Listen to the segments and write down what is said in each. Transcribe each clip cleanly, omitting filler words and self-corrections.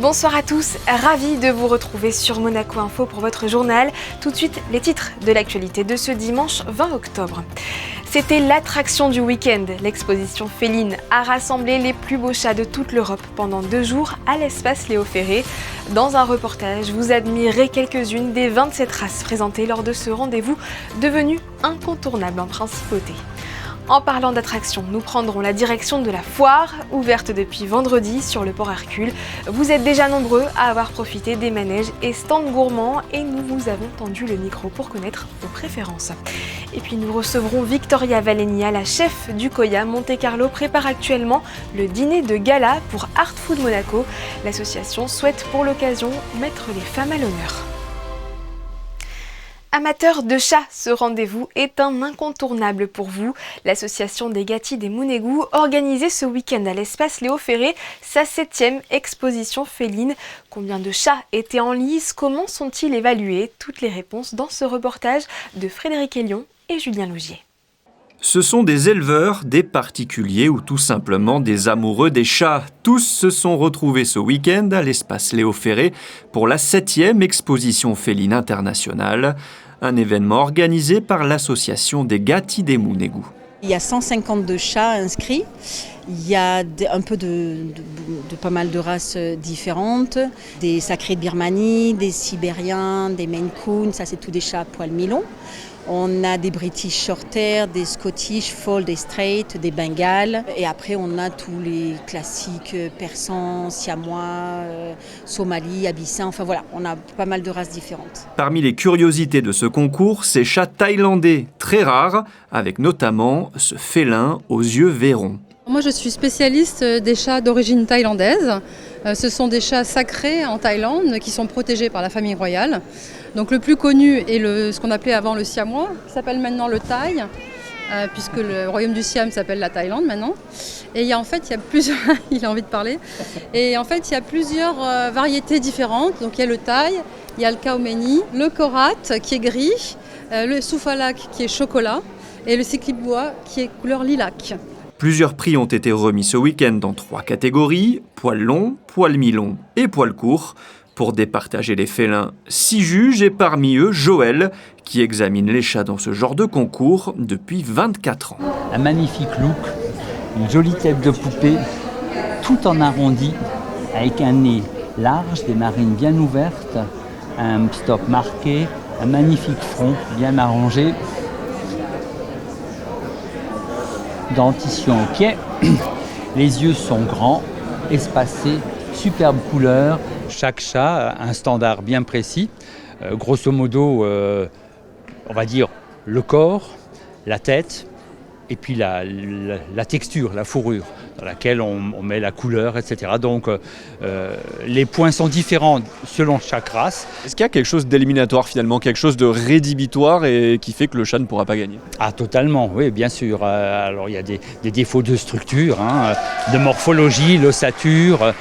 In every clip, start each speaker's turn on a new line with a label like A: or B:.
A: Bonsoir à tous, ravi de vous retrouver sur Monaco Info pour votre journal. Tout de suite, les titres de l'actualité de ce dimanche 20 octobre. C'était l'attraction du week-end. L'exposition féline a rassemblé les plus beaux chats de toute l'Europe pendant 2 jours à l'espace Léo Ferré. Dans un reportage, vous admirez quelques-unes des 27 races présentées lors de ce rendez-vous devenu incontournable en principauté. En parlant d'attraction, nous prendrons la direction de la foire, ouverte depuis vendredi sur le port Hercule. Vous êtes déjà nombreux à avoir profité des manèges et stands gourmands et nous vous avons tendu le micro pour connaître vos préférences. Et puis nous recevrons Victoria Valenia, la chef du Coya Monte Carlo, prépare actuellement le dîner de gala pour Art Food Monaco. L'association souhaite pour l'occasion mettre les femmes à l'honneur. Amateurs de chats, ce rendez-vous est un incontournable pour vous. L'association des Gatti des Mounégou organisait ce week-end à l'espace Léo Ferré sa 7e exposition féline. Combien de chats étaient en lice? Comment sont-ils évalués? Toutes les réponses dans ce reportage de Frédéric Elion et Julien Laugier.
B: Ce sont des éleveurs, des particuliers ou tout simplement des amoureux des chats. Tous se sont retrouvés ce week-end à l'espace Léo Ferré pour la 7e exposition féline internationale. Un événement organisé par l'association des Gatti des Mounégou.
C: Il y a 152 chats inscrits. Il y a un peu de pas mal de races différentes. Des sacrés de Birmanie, des Sibériens, des Maine Coon, ça c'est tous des chats à poil mi-long. On a des British Shorthair, des Scottish Fold, des Straight, des Bengales. Et après, on a tous les classiques persans, siamois, somalis, abyssins. Enfin voilà, on a pas mal de races différentes.
B: Parmi les curiosités de ce concours, ces chats thaïlandais très rares, avec notamment ce félin aux yeux vairons.
D: Moi, je suis spécialiste des chats d'origine thaïlandaise. Ce sont des chats sacrés en Thaïlande qui sont protégés par la famille royale. Donc le plus connu est ce qu'on appelait avant le siamois, qui s'appelle maintenant le thaï, puisque le royaume du Siam s'appelle la Thaïlande maintenant. Et il y a plusieurs, il a envie de parler. Et en fait, il y a plusieurs variétés différentes. Donc il y a le thaï, il y a le kaomeni, le korat qui est gris, le soufalak qui est chocolat et le siklibois qui est couleur lilac.
B: Plusieurs prix ont été remis ce week-end dans 3 catégories, poil long, poil mi-long et poil court. Pour départager les félins, 6 juges et parmi eux Joël, qui examine les chats dans ce genre de concours depuis 24 ans.
E: Un magnifique look, une jolie tête de poupée, tout en arrondi, avec un nez large, des narines bien ouvertes, un stop marqué, un magnifique front bien arrangé, dentition au pied, les yeux sont grands, espacés, superbe couleur. Chaque chat a un standard bien précis. Grosso modo, on va dire le corps, la tête et puis la texture, la fourrure dans laquelle on met la couleur, etc. Donc les points sont différents selon chaque race.
F: Est-ce qu'il y a quelque chose d'éliminatoire finalement, quelque chose de rédhibitoire et qui fait que le chat ne pourra pas gagner?
E: Ah totalement, oui bien sûr. Alors il y a des défauts de structure, de morphologie, l'ossature.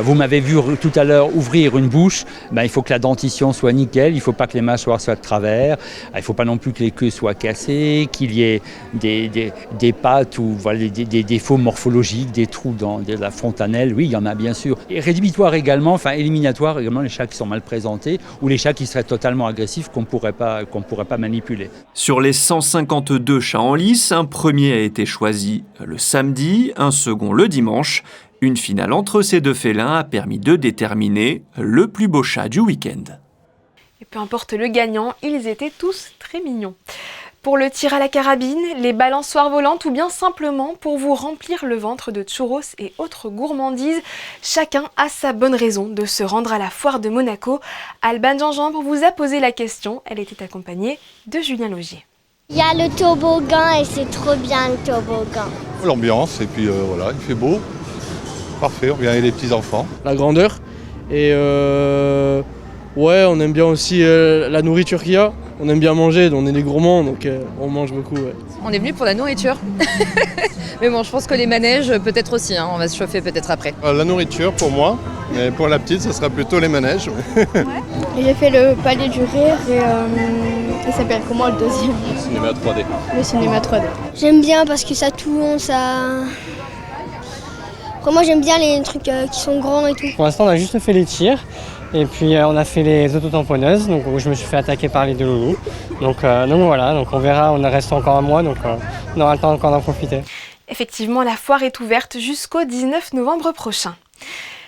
E: Vous m'avez vu tout à l'heure ouvrir une bouche, il faut que la dentition soit nickel, il ne faut pas que les mâchoires soient de travers, il ne faut pas non plus que les queues soient cassées, qu'il y ait des pattes ou voilà, des défauts morphologiques, des trous dans la fontanelle, oui, il y en a bien sûr. Et rédhibitoire également, éliminatoire également, les chats qui sont mal présentés ou les chats qui seraient totalement agressifs qu'on pourrait pas manipuler.
B: Sur les 152 chats en lice, un premier a été choisi le samedi, un second le dimanche. Une finale entre ces 2 félins a permis de déterminer le plus beau chat du week-end.
A: Et peu importe le gagnant, ils étaient tous très mignons. Pour le tir à la carabine, les balançoires volantes ou bien simplement pour vous remplir le ventre de churros et autres gourmandises, chacun a sa bonne raison de se rendre à la foire de Monaco. Alban Gingembre vous a posé la question, elle était accompagnée de Julien Laugier.
G: Il y a le toboggan et c'est trop bien le toboggan.
H: L'ambiance et puis voilà, il fait beau, parfait, on vient avec les petits enfants.
I: La grandeur et ouais, on aime bien aussi la nourriture qu'il y a. On aime bien manger, on est des gourmands, donc on mange beaucoup. Ouais.
J: On est venu pour la nourriture. Mais bon, je pense que les manèges, peut-être aussi, on va se chauffer peut-être après.
H: La nourriture pour moi, mais pour la petite, ce sera plutôt les manèges.
K: Ouais. J'ai fait le palais du rire et il s'appelle comment le deuxième?
H: Le cinéma 3D.
K: Le cinéma 3D.
G: J'aime bien parce que ça tourne, ça Après, moi, j'aime bien les trucs qui sont grands et tout.
L: Pour l'instant, on a juste fait les tirs. Et puis on a fait les autotamponneuses, donc où je me suis fait attaquer par les deux loulous. Donc voilà, donc on verra, on reste encore un mois, donc on aura le temps encore d'en profiter.
A: Effectivement, la foire est ouverte jusqu'au 19 novembre prochain.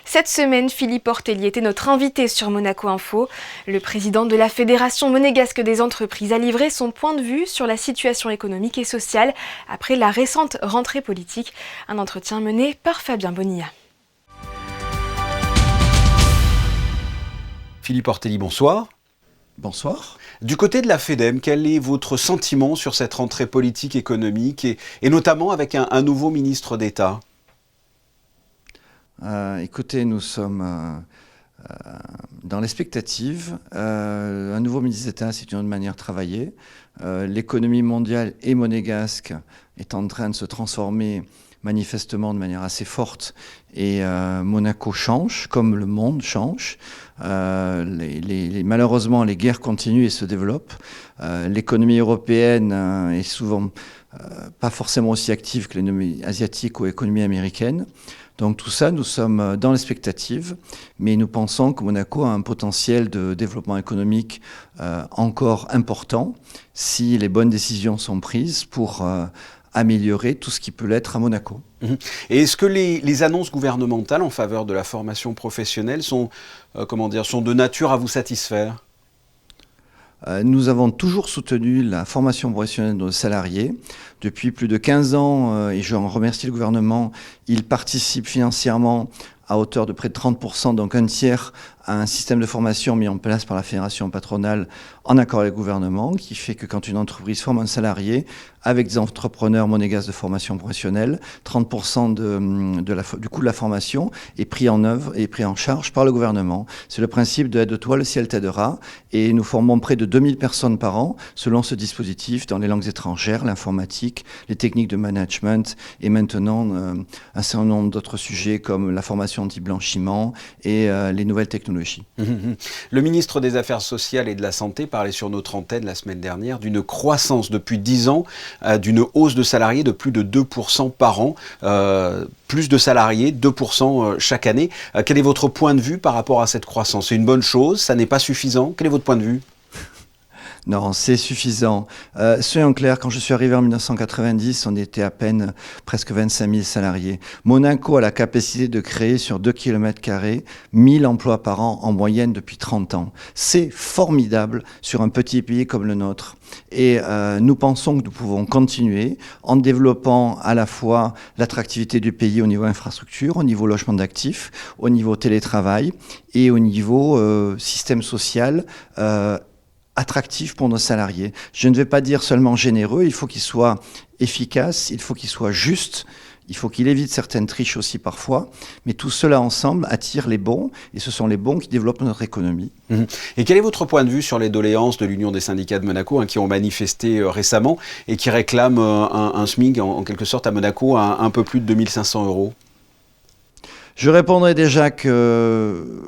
A: Cette semaine, Philippe Ortelli était notre invité sur Monaco Info. Le président de la Fédération monégasque des entreprises a livré son point de vue sur la situation économique et sociale après la récente rentrée politique. Un entretien mené par Fabien Bonilla.
M: Philippe Ortelli, bonsoir.
N: Bonsoir.
M: Du côté de la FEDEM, quel est votre sentiment sur cette rentrée politique, économique et notamment avec un nouveau ministre d'État ?
N: Écoutez, nous sommes dans l'expectative. Un nouveau ministre d'État, c'est une autre manière de travailler. L'économie mondiale et monégasque est en train de se transformer manifestement de manière assez forte et Monaco change, comme le monde change. Malheureusement, les guerres continuent et se développent. L'économie européenne est souvent pas forcément aussi active que l'économie asiatique ou l'économie américaine. Donc tout ça, nous sommes dans l'expectative, mais nous pensons que Monaco a un potentiel de développement économique encore important si les bonnes décisions sont prises pour améliorer tout ce qui peut l'être à Monaco.
M: Et est-ce que les annonces gouvernementales en faveur de la formation professionnelle sont de nature à vous satisfaire ?
N: Nous avons toujours soutenu la formation professionnelle de nos salariés. Depuis plus de 15 ans, et je remercie le gouvernement, il participe financièrement à hauteur de près de 30%, donc un tiers, à un système de formation mis en place par la fédération patronale en accord avec le gouvernement, qui fait que quand une entreprise forme un salarié, avec des entrepreneurs monégasques de formation professionnelle, 30% du coût de la formation est pris en œuvre et pris en charge par le gouvernement. C'est le principe de aide-toi, le ciel t'aidera. Et nous formons près de 2000 personnes par an selon ce dispositif dans les langues étrangères, l'informatique, les techniques de management et maintenant un certain nombre d'autres sujets comme la formation anti-blanchiment et les nouvelles technologies.
M: Le ministre des Affaires sociales et de la Santé parlait sur notre antenne la semaine dernière d'une croissance depuis 10 ans, d'une hausse de salariés de plus de 2% par an, plus de salariés, 2% chaque année. Quel est votre point de vue par rapport à cette croissance ? C'est une bonne chose ? Ça n'est pas suffisant ? Quel est votre point de vue ?
N: Non, c'est suffisant. Soyons clairs, quand je suis arrivé en 1990, on était à peine presque 25 000 salariés. Monaco a la capacité de créer sur 2 km², 1000 emplois par an en moyenne depuis 30 ans. C'est formidable sur un petit pays comme le nôtre. Et nous pensons que nous pouvons continuer en développant à la fois l'attractivité du pays au niveau infrastructure, au niveau logement d'actifs, au niveau télétravail et au niveau système social attractif pour nos salariés. Je ne vais pas dire seulement généreux, il faut qu'il soit efficace, il faut qu'il soit juste, il faut qu'il évite certaines triches aussi parfois, mais tout cela ensemble attire les bons, et ce sont les bons qui développent notre économie.
M: Et quel est votre point de vue sur les doléances de l'Union des syndicats de Monaco, qui ont manifesté récemment et qui réclament un SMIC en quelque sorte à Monaco à un peu plus de 2500 €?
N: Je répondrai déjà que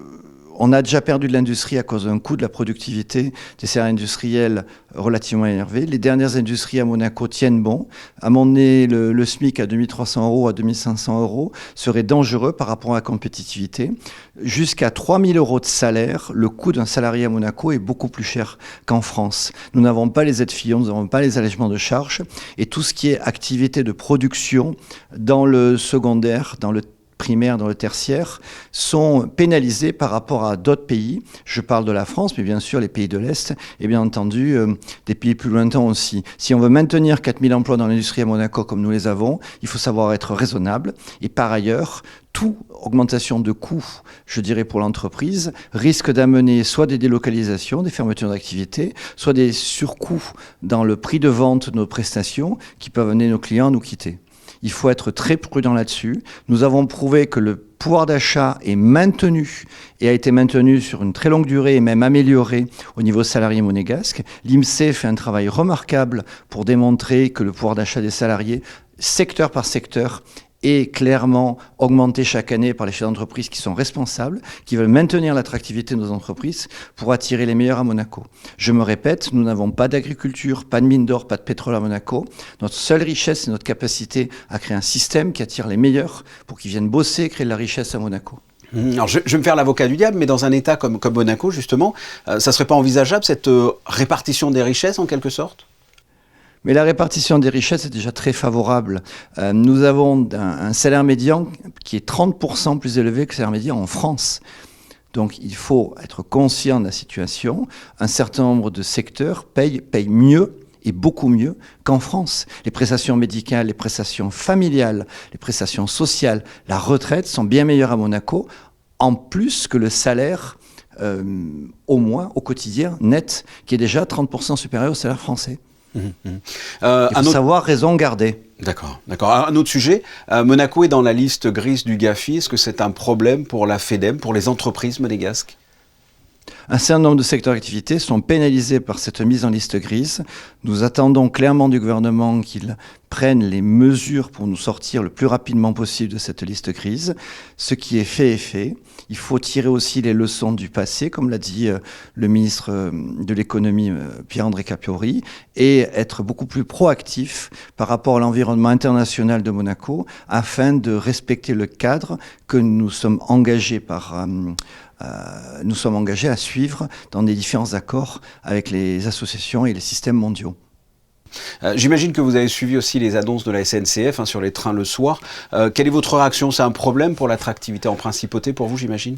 N: on a déjà perdu de l'industrie à cause d'un coût de la productivité des serres industrielles relativement élevé. Les dernières industries à Monaco tiennent bon. À mon nez, le SMIC à 2300 €, à 2500 € serait dangereux par rapport à la compétitivité. Jusqu'à 3000 € de salaire, le coût d'un salarié à Monaco est beaucoup plus cher qu'en France. Nous n'avons pas les aides Fillon, nous n'avons pas les allègements de charges. Et tout ce qui est activité de production dans le secondaire, dans le primaire, dans le tertiaire, sont pénalisés par rapport à d'autres pays. Je parle de la France, mais bien sûr les pays de l'Est, et bien entendu des pays plus lointains aussi. Si on veut maintenir 4000 emplois dans l'industrie à Monaco comme nous les avons, il faut savoir être raisonnable. Et par ailleurs, toute augmentation de coûts, je dirais pour l'entreprise, risque d'amener soit des délocalisations, des fermetures d'activités, soit des surcoûts dans le prix de vente de nos prestations qui peuvent amener nos clients à nous quitter. Il faut être très prudent là-dessus. Nous avons prouvé que le pouvoir d'achat est maintenu et a été maintenu sur une très longue durée et même amélioré au niveau salarié monégasque. L'IMSEE fait un travail remarquable pour démontrer que le pouvoir d'achat des salariés, secteur par secteur, est clairement augmenté chaque année par les chefs d'entreprise qui sont responsables, qui veulent maintenir l'attractivité de nos entreprises pour attirer les meilleurs à Monaco. Je me répète, nous n'avons pas d'agriculture, pas de mine d'or, pas de pétrole à Monaco. Notre seule richesse, c'est notre capacité à créer un système qui attire les meilleurs pour qu'ils viennent bosser et créer de la richesse à Monaco.
M: Alors je vais me faire l'avocat du diable, mais dans un État comme Monaco, justement, ça ne serait pas envisageable cette répartition des richesses en quelque sorte ?
N: Mais la répartition des richesses est déjà très favorable. Nous avons un salaire médian qui est 30% plus élevé que le salaire médian en France. Donc il faut être conscient de la situation. Un certain nombre de secteurs payent mieux et beaucoup mieux qu'en France. Les prestations médicales, les prestations familiales, les prestations sociales, la retraite sont bien meilleures à Monaco, en plus que le salaire au mois, au quotidien, net, qui est déjà 30% supérieur au salaire français. Il faut savoir raison garder.
M: D'accord. Un autre sujet, Monaco est dans la liste grise du GAFI. Est-ce que c'est un problème pour la FEDEM, pour les entreprises monégasques ?
N: Un certain nombre de secteurs d'activité sont pénalisés par cette mise en liste grise. Nous attendons clairement du gouvernement qu'il prenne les mesures pour nous sortir le plus rapidement possible de cette liste grise. Ce qui est fait est fait. Il faut tirer aussi les leçons du passé, comme l'a dit le ministre de l'économie Pierre-André Capiori, et être beaucoup plus proactif par rapport à l'environnement international de Monaco afin de respecter le cadre que nous sommes engagés à suivre dans les différents accords avec les associations et les systèmes mondiaux.
M: J'imagine que vous avez suivi aussi les annonces de la SNCF sur les trains le soir. Quelle est votre réaction ? C'est un problème pour l'attractivité en principauté pour vous, j'imagine ?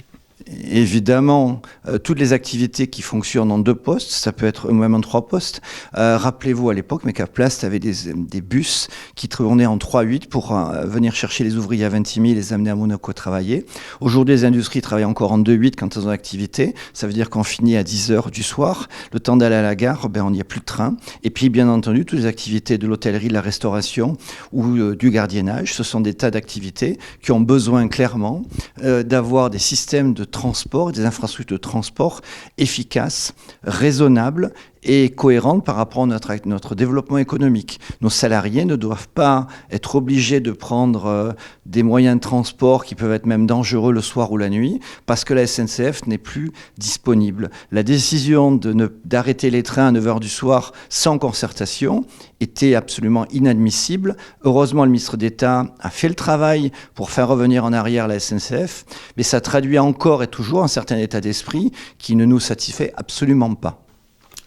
N: Évidemment, toutes les activités qui fonctionnent en 2 postes, ça peut être même en 3 postes. Rappelez-vous à l'époque, Mecaplast avait des bus qui tournaient en 3-8 pour venir chercher les ouvriers à Vintimille et les amener à Monaco travailler. Aujourd'hui, les industries travaillent encore en 2-8 quand elles ont activité. Ça veut dire qu'on finit à 10h du soir. Le temps d'aller à la gare, on n'y a plus de train. Et puis, bien entendu, toutes les activités de l'hôtellerie, de la restauration ou du gardiennage, ce sont des tas d'activités qui ont besoin clairement d'avoir des systèmes de transport, des infrastructures de transport efficaces, raisonnables et cohérentes par rapport à notre développement économique. Nos salariés ne doivent pas être obligés de prendre des moyens de transport qui peuvent être même dangereux le soir ou la nuit parce que la SNCF n'est plus disponible. La décision d'arrêter les trains à 9h du soir sans concertation était absolument inadmissible. Heureusement, le ministre d'État a fait le travail pour faire revenir en arrière la SNCF, mais ça traduit encore et toujours un certain état d'esprit qui ne nous satisfait absolument pas.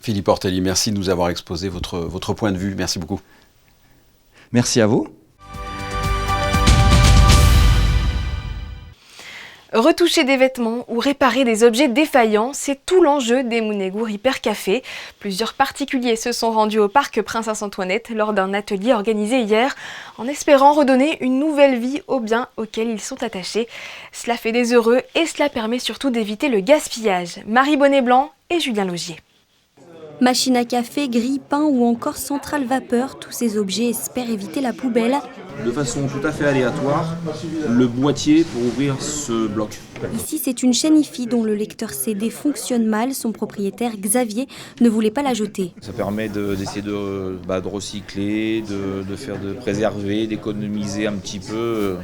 M: Philippe Ortelli, merci de nous avoir exposé votre point de vue. Merci beaucoup.
N: Merci à vous.
A: Retoucher des vêtements ou réparer des objets défaillants, c'est tout l'enjeu des Monégout Repair Café. Plusieurs particuliers se sont rendus au parc Princesse-Antoinette lors d'un atelier organisé hier, en espérant redonner une nouvelle vie aux biens auxquels ils sont attachés. Cela fait des heureux et cela permet surtout d'éviter le gaspillage. Marie Bonnet-Blanc et Julien Logier.
O: Machine à café, grille, pain ou encore centrale vapeur, tous ces objets espèrent éviter la poubelle.
P: De façon tout à fait aléatoire, le boîtier pour ouvrir ce bloc.
O: Ici, c'est une chaîne IFI dont le lecteur CD fonctionne mal. Son propriétaire, Xavier, ne voulait pas la jeter.
P: Ça permet d'essayer de recycler, de préserver, d'économiser un petit peu,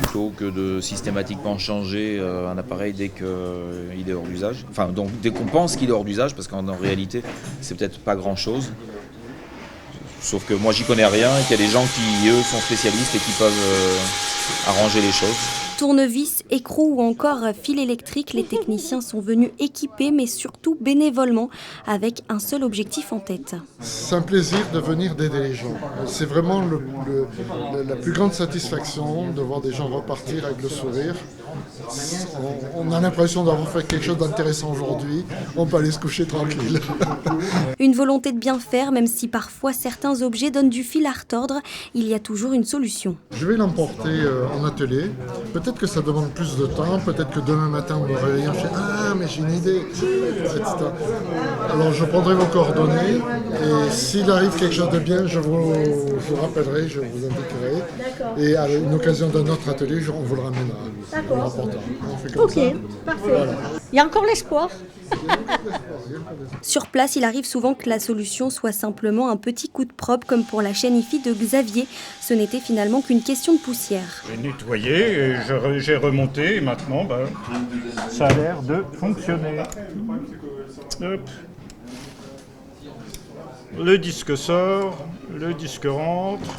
P: plutôt que de systématiquement changer un appareil dès qu'il est hors d'usage. Enfin, donc dès qu'on pense qu'il est hors d'usage, parce qu'en réalité, c'est peut-être pas grand-chose. Sauf que moi, j'y connais rien et qu'il y a des gens qui, eux, sont spécialistes et qui peuvent arranger les choses.
O: Tournevis, écrou ou encore fil électrique, les techniciens sont venus équipés, mais surtout bénévolement, avec un seul objectif en tête.
Q: C'est un plaisir de venir d'aider les gens. C'est vraiment la plus grande satisfaction de voir des gens repartir avec le sourire. On a l'impression d'avoir fait quelque chose d'intéressant aujourd'hui. On peut aller se coucher tranquille.
O: Une volonté de bien faire, même si parfois certains objets donnent du fil à retordre, il y a toujours une solution.
Q: Je vais l'emporter en atelier. Peut-être que ça demande plus de temps, peut-être que demain matin, en me réveillant, je dis « Ah, mais j'ai une idée !» etc. Alors je prendrai vos coordonnées et s'il arrive quelque chose de bien, je vous rappellerai, je vous indiquerai. Et à une occasion d'un autre atelier, on vous le ramènera.
K: D'accord.
Q: On fait comme ça.
K: Parfait.
Q: Voilà.
C: Il y a encore l'espoir.
O: Sur place, il arrive souvent que la solution soit simplement un petit coup de probe comme pour la chaîne IFI de Xavier. Ce n'était finalement qu'une question de poussière.
R: J'ai nettoyé et j'ai remonté et maintenant ça a l'air de fonctionner. Hop. Le disque sort, le disque rentre.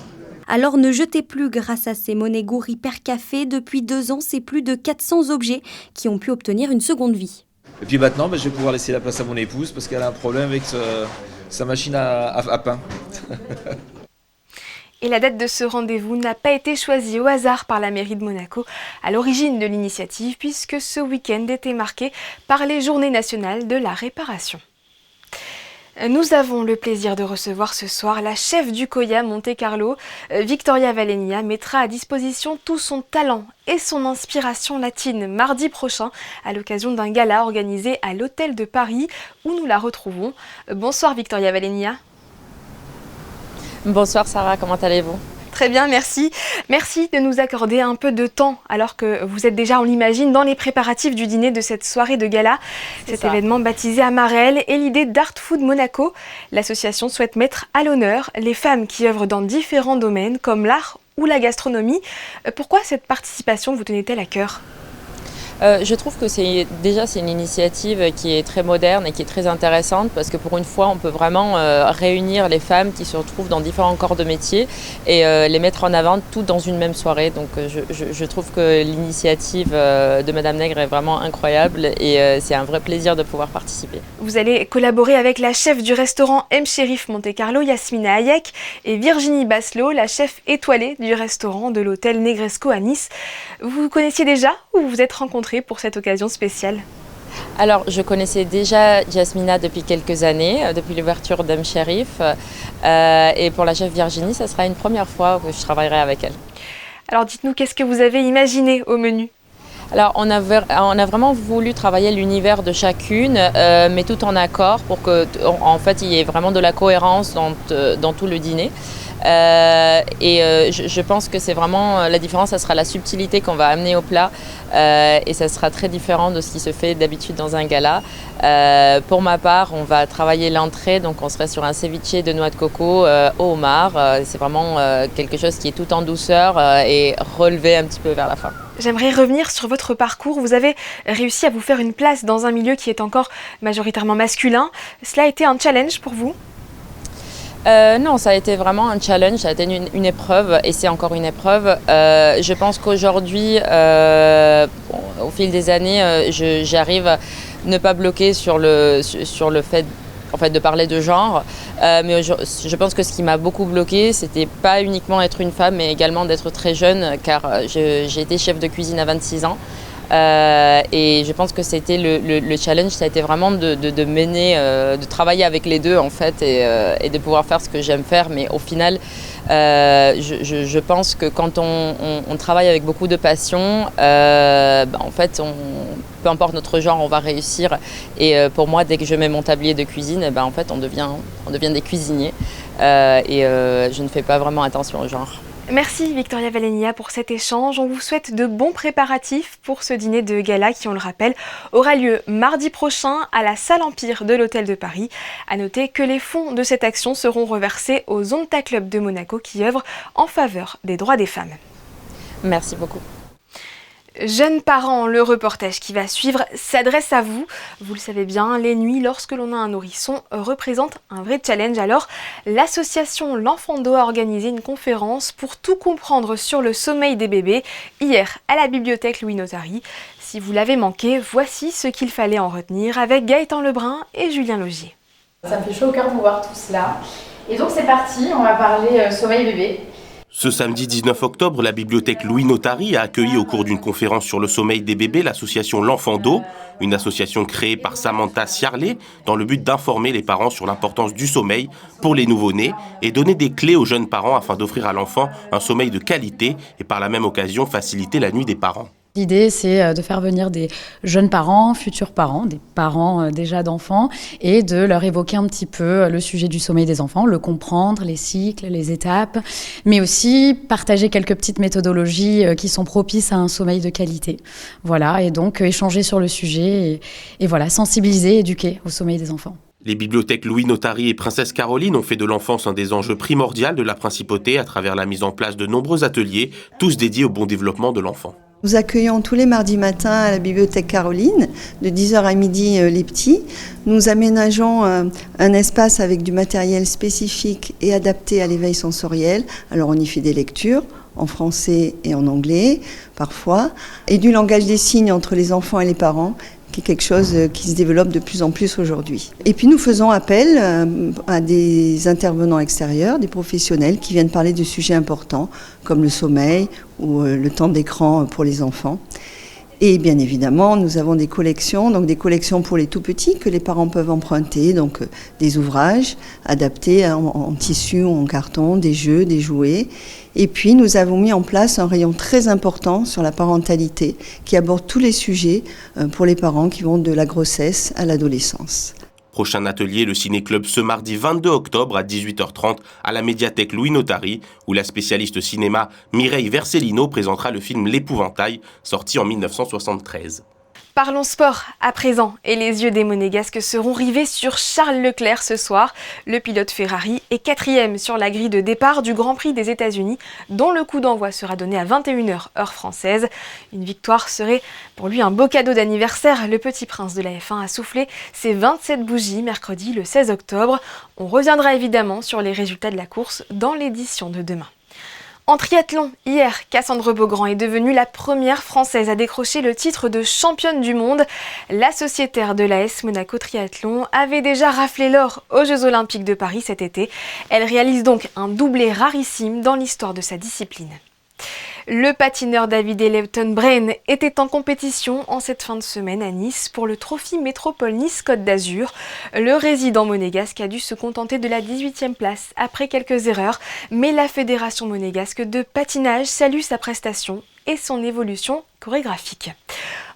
O: Alors ne jetez plus grâce à ces Monego Repair Café. Depuis 2 ans, c'est plus de 400 objets qui ont pu obtenir une seconde vie.
P: Et puis maintenant, je vais pouvoir laisser la place à mon épouse parce qu'elle a un problème avec sa machine à pain.
A: Et la date de ce rendez-vous n'a pas été choisie au hasard par la mairie de Monaco à l'origine de l'initiative, puisque ce week-end était marqué par les Journées nationales de la réparation. Nous avons le plaisir de recevoir ce soir la chef du Coya Monte Carlo. Victoria Valenia mettra à disposition tout son talent et son inspiration latine mardi prochain à l'occasion d'un gala organisé à l'Hôtel de Paris où nous la retrouvons. Bonsoir Victoria Valenia.
J: Bonsoir Sarah, comment allez-vous ?
A: Très bien, merci. Merci de nous accorder un peu de temps alors que vous êtes déjà, on l'imagine, dans les préparatifs du dîner de cette soirée de gala. Cet événement baptisé Amarelle est l'idée d'Art Food Monaco. L'association souhaite mettre à l'honneur les femmes qui œuvrent dans différents domaines comme l'art ou la gastronomie. Pourquoi cette participation vous tenait-elle à cœur ?
J: Je trouve que c'est une initiative qui est très moderne et qui est très intéressante parce que pour une fois on peut vraiment réunir les femmes qui se retrouvent dans différents corps de métier et les mettre en avant toutes dans une même soirée. Donc je trouve que l'initiative de Madame Nègre est vraiment incroyable et c'est un vrai plaisir de pouvoir participer.
A: Vous allez collaborer avec la chef du restaurant M. Chérif Monte Carlo, Yasmina Hayek, et Virginie Basselot, la chef étoilée du restaurant de l'hôtel Negresco à Nice. Vous vous connaissiez déjà ou vous vous êtes rencontrés pour cette occasion spéciale ?
J: Alors, je connaissais déjà Yasmina depuis quelques années, depuis l'ouverture d'M. Chérif. Et pour la chef Virginie, ça sera une première fois que je travaillerai avec elle.
A: Alors, dites-nous, qu'est-ce que vous avez imaginé au menu ?
J: Alors, on a vraiment voulu travailler l'univers de chacune, mais tout en accord pour qu'en fait, il y ait vraiment de la cohérence dans tout le dîner. Je pense que c'est vraiment la différence, ça sera la subtilité qu'on va amener au plat et ça sera très différent de ce qui se fait d'habitude dans un gala. Pour ma part, on va travailler l'entrée, donc on serait sur un ceviche de noix de coco au homard. C'est vraiment quelque chose qui est tout en douceur et relevé un petit peu vers la fin.
A: J'aimerais revenir sur votre parcours. Vous avez réussi à vous faire une place dans un milieu qui est encore majoritairement masculin. Cela a été un challenge pour vous ?
J: Non, ça a été vraiment un challenge, ça a été une épreuve et c'est encore une épreuve. Je pense qu'aujourd'hui, au fil des années, j'arrive à ne pas bloquer sur le fait en fait, de parler de genre. Mais je pense que ce qui m'a beaucoup bloqué, c'était pas uniquement être une femme, mais également d'être très jeune, car j'ai été chef de cuisine à 26 ans. Et je pense que c'était le challenge, ça a été vraiment de mener, de travailler avec les deux en fait et de pouvoir faire ce que j'aime faire. Mais au final, je pense que quand on travaille avec beaucoup de passion, en fait, peu importe notre genre, on va réussir. Et pour moi, dès que je mets mon tablier de cuisine, en fait, on devient des cuisiniers. Je ne fais pas vraiment attention au genre.
A: Merci Victoria Valenia pour cet échange. On vous souhaite de bons préparatifs pour ce dîner de gala qui, on le rappelle, aura lieu mardi prochain à la salle Empire de l'Hôtel de Paris. À noter que les fonds de cette action seront reversés au Zonta Club de Monaco qui œuvre en faveur des droits des femmes.
J: Merci beaucoup.
A: Jeunes parents, le reportage qui va suivre s'adresse à vous. Vous le savez bien, les nuits lorsque l'on a un nourrisson représentent un vrai challenge. Alors, l'association L'Enfant d'eau a organisé une conférence pour tout comprendre sur le sommeil des bébés hier à la bibliothèque Louis Notary. Si vous l'avez manqué, voici ce qu'il fallait en retenir avec Gaëtan Lebrun et Julien Logier.
S: Ça me fait chaud au cœur de voir tout cela. Et donc c'est parti, on va parler sommeil bébé.
T: Ce samedi 19 octobre, la bibliothèque Louis Notary a accueilli au cours d'une conférence sur le sommeil des bébés l'association L'Enfant d'eau, une association créée par Samantha Ciarlet dans le but d'informer les parents sur l'importance du sommeil pour les nouveau-nés et donner des clés aux jeunes parents afin d'offrir à l'enfant un sommeil de qualité et par la même occasion faciliter la nuit des parents.
U: L'idée, c'est de faire venir des jeunes parents, futurs parents, des parents déjà d'enfants, et de leur évoquer un petit peu le sujet du sommeil des enfants, le comprendre, les cycles, les étapes, mais aussi partager quelques petites méthodologies qui sont propices à un sommeil de qualité. Voilà, et donc échanger sur le sujet et voilà, sensibiliser, éduquer au sommeil des enfants.
T: Les bibliothèques Louis Notari et Princesse Caroline ont fait de l'enfance un des enjeux primordiaux de la principauté à travers la mise en place de nombreux ateliers, tous dédiés au bon développement de l'enfant.
V: Nous accueillons tous les mardis matins à la bibliothèque Caroline, de 10h à midi les petits. Nous aménageons un espace avec du matériel spécifique et adapté à l'éveil sensoriel. Alors on y fait des lectures en français et en anglais parfois, et du langage des signes entre les enfants et les parents, qui est quelque chose qui se développe de plus en plus aujourd'hui. Et puis nous faisons appel à des intervenants extérieurs, des professionnels qui viennent parler de sujets importants comme le sommeil ou le temps d'écran pour les enfants. Et bien évidemment, nous avons des collections pour les tout-petits que les parents peuvent emprunter, donc des ouvrages adaptés en tissu ou en carton, des jeux, des jouets. Et puis nous avons mis en place un rayon très important sur la parentalité qui aborde tous les sujets pour les parents qui vont de la grossesse à l'adolescence.
T: Prochain atelier, le Ciné-Club ce mardi 22 octobre à 18h30 à la médiathèque Louis Notari, où la spécialiste cinéma Mireille Vercellino présentera le film L'Épouvantail, sorti en 1973.
A: Parlons sport à présent, et les yeux des Monégasques seront rivés sur Charles Leclerc ce soir. Le pilote Ferrari est 4e sur la grille de départ du Grand Prix des États-Unis, dont le coup d'envoi sera donné à 21h heure française. Une victoire serait pour lui un beau cadeau d'anniversaire. Le petit prince de la F1 a soufflé ses 27 bougies mercredi le 16 octobre. On reviendra évidemment sur les résultats de la course dans l'édition de demain. En triathlon, hier, Cassandre Beaugrand est devenue la première Française à décrocher le titre de championne du monde. La sociétaire de l'AS Monaco Triathlon avait déjà raflé l'or aux Jeux Olympiques de Paris cet été. Elle réalise donc un doublé rarissime dans l'histoire de sa discipline. Le patineur David Elefton Brain était en compétition en cette fin de semaine à Nice pour le Trophy Métropole Nice-Côte d'Azur. Le résident monégasque a dû se contenter de la 18e place après quelques erreurs, mais la Fédération monégasque de patinage salue sa prestation et son évolution chorégraphique.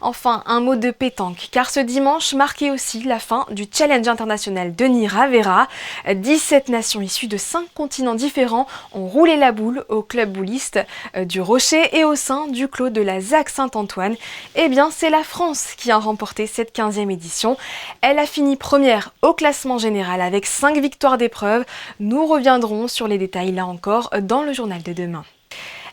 A: Enfin, un mot de pétanque, car ce dimanche marquait aussi la fin du Challenge international Denis Ravera. 17 nations issues de 5 continents différents ont roulé la boule au club bouliste du Rocher et au sein du clos de la ZAC Saint-Antoine. Eh bien, c'est la France qui a remporté cette 15e édition. Elle a fini première au classement général avec 5 victoires d'épreuve. Nous reviendrons sur les détails là encore dans le journal de demain.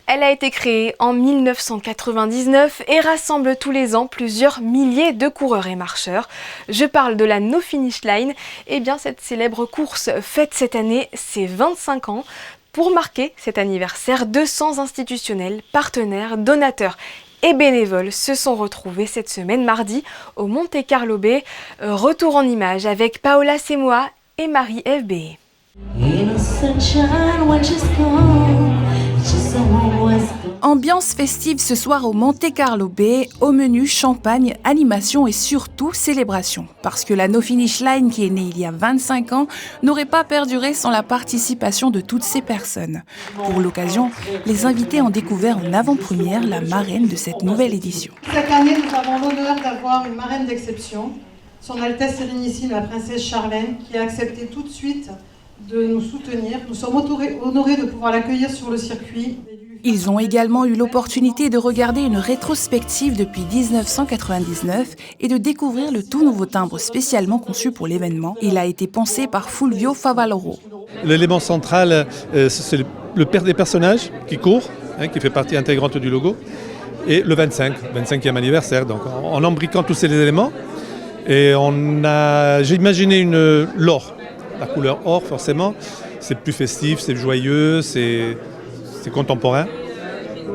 A: Elle a été créée en 1999 et rassemble tous les ans plusieurs milliers de coureurs et marcheurs. Je parle de la No Finish Line. Eh bien, cette célèbre course fête cette année ses 25 ans. Pour marquer cet anniversaire, 200 institutionnels, partenaires, donateurs et bénévoles se sont retrouvés cette semaine mardi au Monte Carlo Bay. Retour en images avec Paola Semoa et Marie-Ève Béé.
W: Ambiance festive ce soir au Monte Carlo Bay, au menu champagne, animation et surtout célébration. Parce que la No Finish Line, qui est née il y a 25 ans, n'aurait pas perduré sans la participation de toutes ces personnes. Pour l'occasion, les invités ont découvert en avant-première la marraine de cette nouvelle édition.
X: Cette année, nous avons l'honneur d'avoir une marraine d'exception, Son Altesse Sérénissime, la princesse Charlène, qui a accepté tout de suite de nous soutenir. Nous sommes honorés de pouvoir l'accueillir sur le circuit.
W: Ils ont également eu l'opportunité de regarder une rétrospective depuis 1999 et de découvrir le tout nouveau timbre spécialement conçu pour l'événement. Il a été pensé par Fulvio Favaloro.
Y: L'élément central, c'est le père des personnages qui court, qui fait partie intégrante du logo, et le 25e anniversaire. Donc en embriquant tous ces éléments, et j'ai imaginé l'or, la couleur or forcément, c'est plus festif, c'est joyeux, c'est contemporain.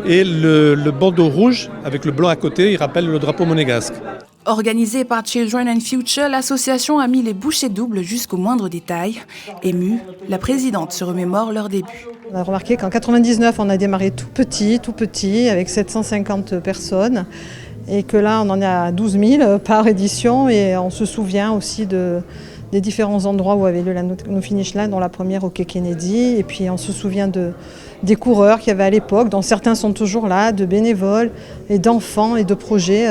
Y: Et le bandeau rouge avec le blanc à côté, il rappelle le drapeau monégasque.
W: Organisée par Children and Future, l'association a mis les bouchées doubles jusqu'au moindre détail. Émue, la présidente se remémore leur début.
X: On a remarqué qu'en 99, on a démarré tout petit, avec 750 personnes. Et que là, on en est à 12 000 par édition. Et on se souvient aussi de des différents endroits où avait lieu la No Finish Line, dont la première au quai Kennedy. Et puis on se souvient des coureurs qu'il y avait à l'époque, dont certains sont toujours là, de bénévoles et d'enfants et de projets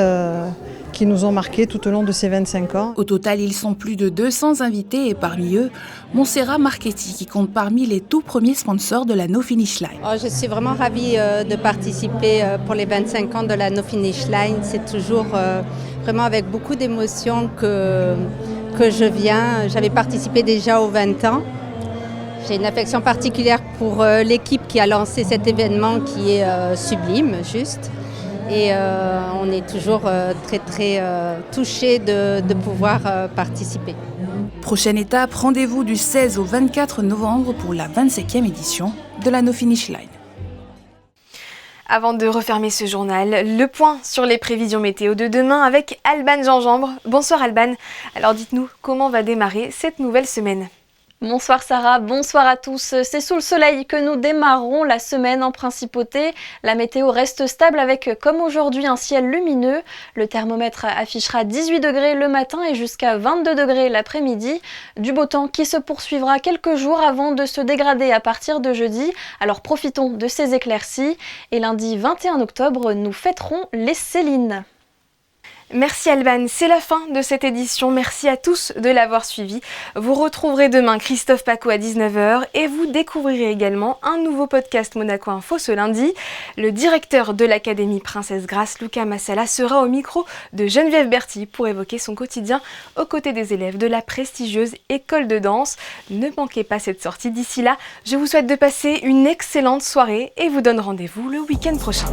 X: qui nous ont marqués tout au long de ces 25 ans.
W: Au total, ils sont plus de 200 invités et parmi eux, Montserrat Marchetti qui compte parmi les tout premiers sponsors de la No Finish Line.
B: Je suis vraiment ravie de participer pour les 25 ans de la No Finish Line. C'est toujours vraiment avec beaucoup d'émotion que je viens. J'avais participé déjà aux 20 ans. J'ai une affection particulière pour l'équipe qui a lancé cet événement qui est sublime, juste. Et on est toujours très touchés de pouvoir participer.
W: Prochaine étape, rendez-vous du 16 au 24 novembre pour la 25e édition de la No Finish Line.
A: Avant de refermer ce journal, le point sur les prévisions météo de demain avec Alban Gingembre. Bonsoir Alban. Alors dites-nous, comment va démarrer cette nouvelle semaine ?
D: Bonsoir Sarah, bonsoir à tous. C'est sous le soleil que nous démarrons la semaine en principauté. La météo reste stable avec, comme aujourd'hui, un ciel lumineux. Le thermomètre affichera 18 degrés le matin et jusqu'à 22 degrés l'après-midi. Du beau temps qui se poursuivra quelques jours avant de se dégrader à partir de jeudi. Alors profitons de ces éclaircies. Et lundi 21 octobre, nous fêterons les Célines.
A: Merci Alban, c'est la fin de cette édition. Merci à tous de l'avoir suivi. Vous retrouverez demain Christophe Paco à 19h et vous découvrirez également un nouveau podcast Monaco Info ce lundi. Le directeur de l'Académie Princesse Grace, Luca Massala, sera au micro de Geneviève Berthy pour évoquer son quotidien aux côtés des élèves de la prestigieuse école de danse. Ne manquez pas cette sortie. D'ici là, je vous souhaite de passer une excellente soirée et vous donne rendez-vous le week-end prochain.